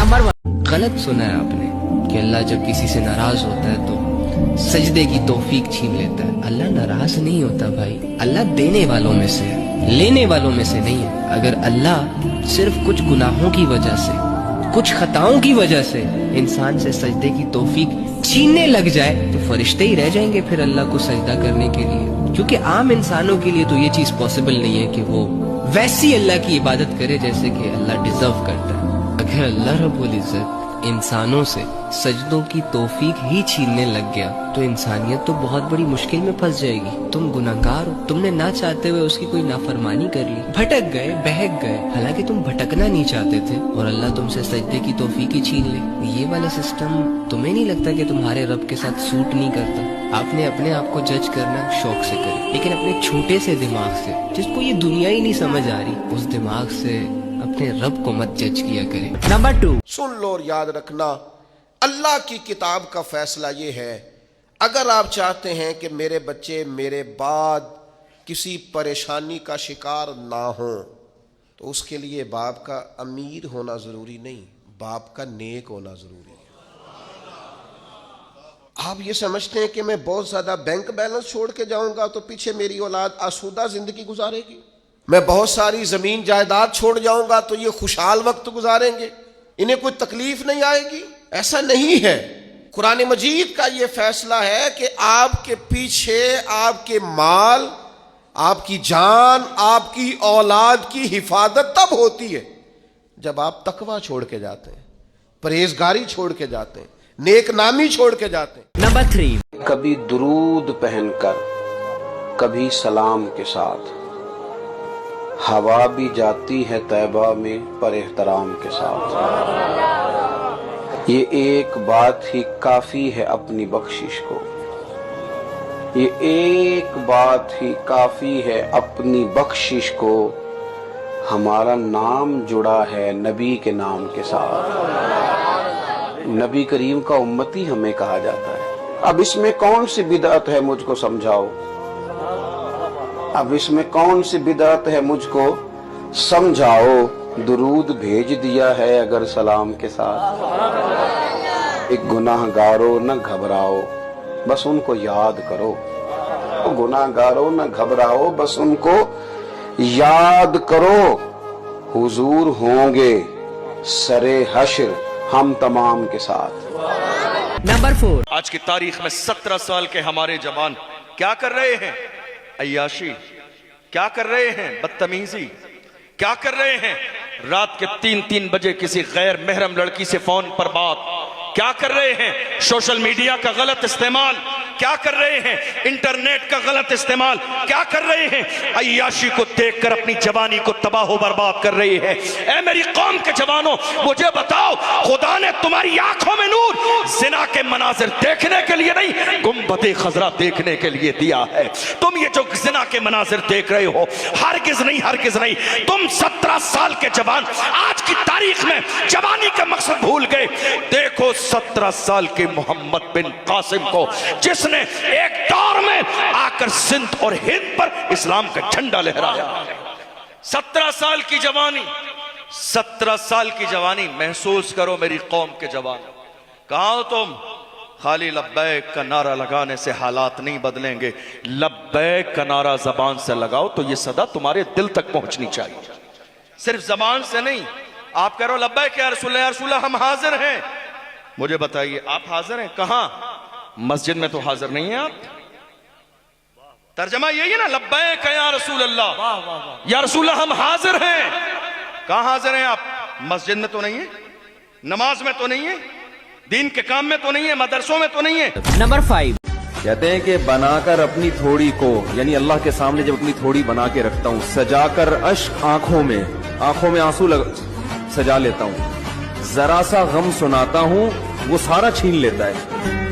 Number 1, गलत सुना है आपने कि अल्लाह जब किसी से नाराज होता है तो सजदे की तौफीक छीन लेता है। अल्लाह नाराज नहीं होता भाई, अल्लाह देने वालों में से है, लेने वालों में से नहीं है। अगर अल्लाह सिर्फ कुछ गुनाहों की वजह से, कुछ खताओं की वजह से इंसान से सजदे की तौफीक छीनने लग जाए तो फरिश्ते ही रह जाएंगे फिर अल्लाह को सजदा करने के लिए। क्योंकि आम इंसानों के लिए तो ये चीज पॉसिबल नहीं है कि वो वैसी अल्लाह की इबादत करे जैसे कि अल्लाह डिजर्व करता है। अगर अल्लाह रब्बुल इज्जत इंसानों से सजदों की तौफीक ही छीनने लग गया तो इंसानियत तो बहुत बड़ी मुश्किल में फंस जाएगी। तुम गुनाहगार हो, तुमने ना चाहते हुए उसकी कोई नाफरमानी कर ली, भटक गए, बहक गए, हालांकि तुम भटकना नहीं चाहते थे और अल्लाह तुमसे सजदे की तौफीक ही छीन ले। ये वाला सिस्टम तुम्हें नहीं लगता कि तुम्हारे रब के साथ सूट नहीं करता? आपने अपने आप को जज करना शौक से करे, लेकिन अपने छोटे से दिमाग से, जिसको ये दुनिया ही नहीं समझ आ रही, उस दिमाग से अपने रब को मत जज किया करे। नंबर 2, सुन लो और याद रखना, अल्लाह की किताब का फैसला ये है, अगर आप चाहते हैं कि मेरे बच्चे मेरे बाद किसी परेशानी का शिकार ना हो तो उसके लिए बाप का अमीर होना जरूरी नहीं, बाप का नेक होना जरूरी है। आप ये समझते हैं कि मैं बहुत ज्यादा बैंक बैलेंस छोड़ के जाऊंगा तो पीछे मेरी औलाद आसूदा जिंदगी गुजारेगी, मैं बहुत सारी जमीन जायदाद छोड़ जाऊंगा तो ये खुशहाल वक्त गुजारेंगे, इन्हें कोई तकलीफ नहीं आएगी? ऐसा नहीं है। कुरान मजीद का ये फैसला है कि आपके पीछे आपके माल, आपकी जान, आपकी औलाद की हिफाजत तब होती है जब आप तकवा छोड़ के जाते हैं, परहेजगारी छोड़ के जाते हैं, नेक नामी छोड़ के जाते हैं। नंबर 3, कभी दुरूद पहनकर, कभी सलाम के साथ, हवा भी जाती है तैबा में पर एहतराम के साथ। ये एक बात ही काफी है अपनी बख्शिश को, ये एक बात ही काफी है अपनी बख्शिश को, हमारा नाम जुड़ा है नबी के नाम के साथ। नबी करीम का उम्मती हमें कहा जाता है। अब इसमें कौन सी बिदअत है मुझको समझाओ, अब इसमें कौन सी बिदअत है मुझको समझाओ। दुरूद भेज दिया है अगर सलाम के साथ। एक गुनाहगारों न घबराओ बस उनको याद करो, गुनाहगारों न घबराओ बस उनको याद करो। हुजूर होंगे सरे हश्र हम तमाम के साथ। नंबर 4, आज की तारीख में 17 साल के हमारे जवान क्या कर रहे हैं? अय्याशी। क्या कर रहे हैं? बदतमीजी। क्या कर रहे हैं? रात के 3-3 बजे किसी गैर महरम लड़की से फोन पर बात। क्या कर रहे हैं? सोशल मीडिया का गलत इस्तेमाल। क्या कर रहे हैं? इंटरनेट का गलत इस्तेमाल। क्या कर रहे हैं? अय्याशी को देखकर अपनी जवानी को तबाह बर्बाद कर रही है। ऐ मेरी कौम के जवानों, मुझे बताओ, खुदा ने तुम्हारी आंखों में नूर जिना के मनाजिर देखने के लिए नहीं, गुंबद खजरा देखने के लिए दिया है। तुम ये जो जिना के मनाजिर देख रहे हो, हरगिज नहीं, हरगिज नहीं। तुम 17 साल के जवान आज की तारीख में जवानी का मकसद भूल गए। देखो 17 साल के मोहम्मद बिन कासिम को, जिसने एक दौर में आकर सिंध और हिंद पर इस्लाम का झंडा लहराया। 17 साल की जवानी, 17 साल की जवानी महसूस करो मेरी कौम के जवान। कहां हो तुम? खाली लब्बैक का नारा लगाने से हालात नहीं बदलेंगे। लब्बैक का नारा जबान से लगाओ तो ये सदा तुम्हारे दिल तक पहुंचनी चाहिए, सिर्फ जबान से नहीं। आप कह रहे हो लब्बैक या रसूल अल्लाह, हम हाजिर हैं। मुझे बताइए, आप हाजिर हैं कहां? मस्जिद में तो हाजिर नहीं है आप। तर्जमा यही है ना, लब्बैक या रसूल अल्लाह, या रसूल अल्लाह हम हाजिर हैं। कहां हाजिर हैं आप? मस्जिद में तो नहीं है, नमाज में तो नहीं है, दीन के काम में तो नहीं है, मदरसों में तो नहीं है। नंबर 5, कहते हैं कि बनाकर अपनी थोड़ी को, यानी अल्लाह के सामने जब अपनी थोड़ी बना के रखता हूँ, सजाकर अश्क आंखों में आंसू सजा लेता हूँ, जरा सा गम सुनाता हूँ वो सारा छीन लेता है।